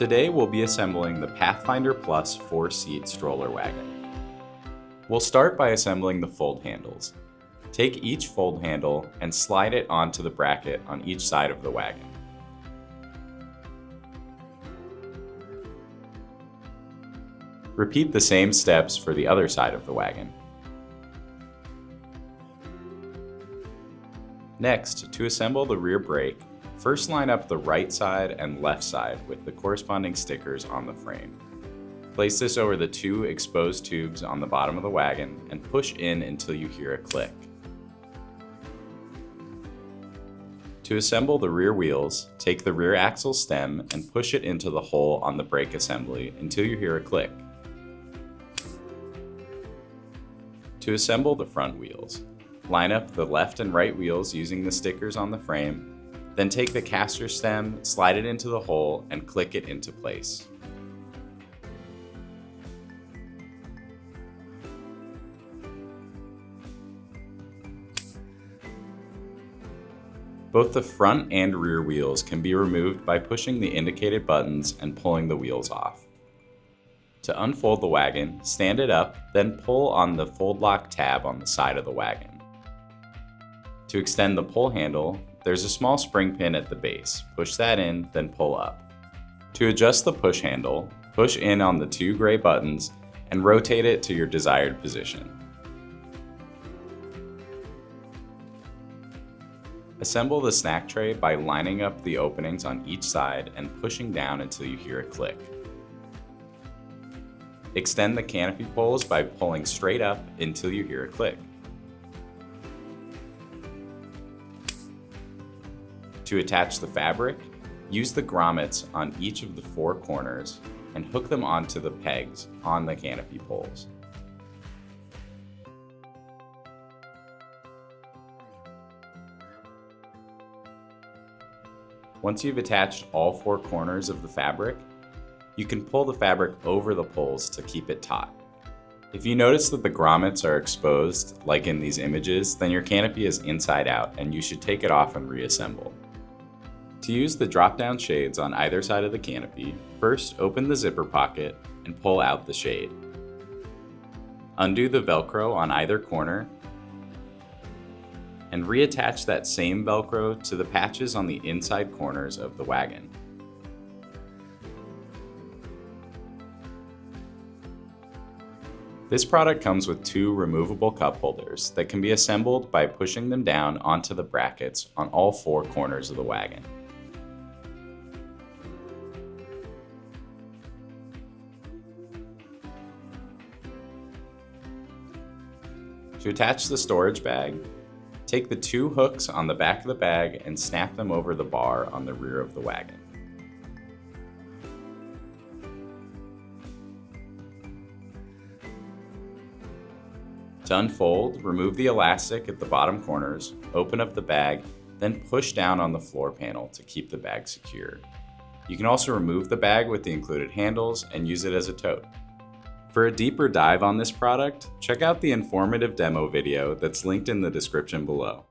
Today we'll be assembling the Pathfinder Plus 4-seat stroller wagon. We'll start by assembling the fold handles. Take each fold handle and slide it onto the bracket on each side of the wagon. Repeat the same steps for the other side of the wagon. Next, to assemble the rear brake, first line up the right side and left side with the corresponding stickers on the frame. Place this over the two exposed tubes on the bottom of the wagon and push in until you hear a click. To assemble the rear wheels, take the rear axle stem and push it into the hole on the brake assembly until you hear a click. To assemble the front wheels, line up the left and right wheels using the stickers on the frame, then take the caster stem, slide it into the hole, and click it into place. Both the front and rear wheels can be removed by pushing the indicated buttons and pulling the wheels off. To unfold the wagon, stand it up, then pull on the fold lock tab on the side of the wagon. To extend the pull handle, there's a small spring pin at the base. Push that in, then pull up. To adjust the push handle, push in on the two gray buttons and rotate it to your desired position. Assemble the snack tray by lining up the openings on each side and pushing down until you hear a click. Extend the canopy poles by pulling straight up until you hear a click. To attach the fabric, use the grommets on each of the four corners and hook them onto the pegs on the canopy poles. Once you've attached all four corners of the fabric, you can pull the fabric over the poles to keep it taut. If you notice that the grommets are exposed, like in these images, then your canopy is inside out and you should take it off and reassemble. To use the drop-down shades on either side of the canopy, first open the zipper pocket and pull out the shade. Undo the Velcro on either corner and reattach that same Velcro to the patches on the inside corners of the wagon. This product comes with two removable cup holders that can be assembled by pushing them down onto the brackets on all four corners of the wagon. To attach the storage bag, take the two hooks on the back of the bag and snap them over the bar on the rear of the wagon. To unfold, remove the elastic at the bottom corners, open up the bag, then push down on the floor panel to keep the bag secure. You can also remove the bag with the included handles and use it as a tote. For a deeper dive on this product, check out the informative demo video that's linked in the description below.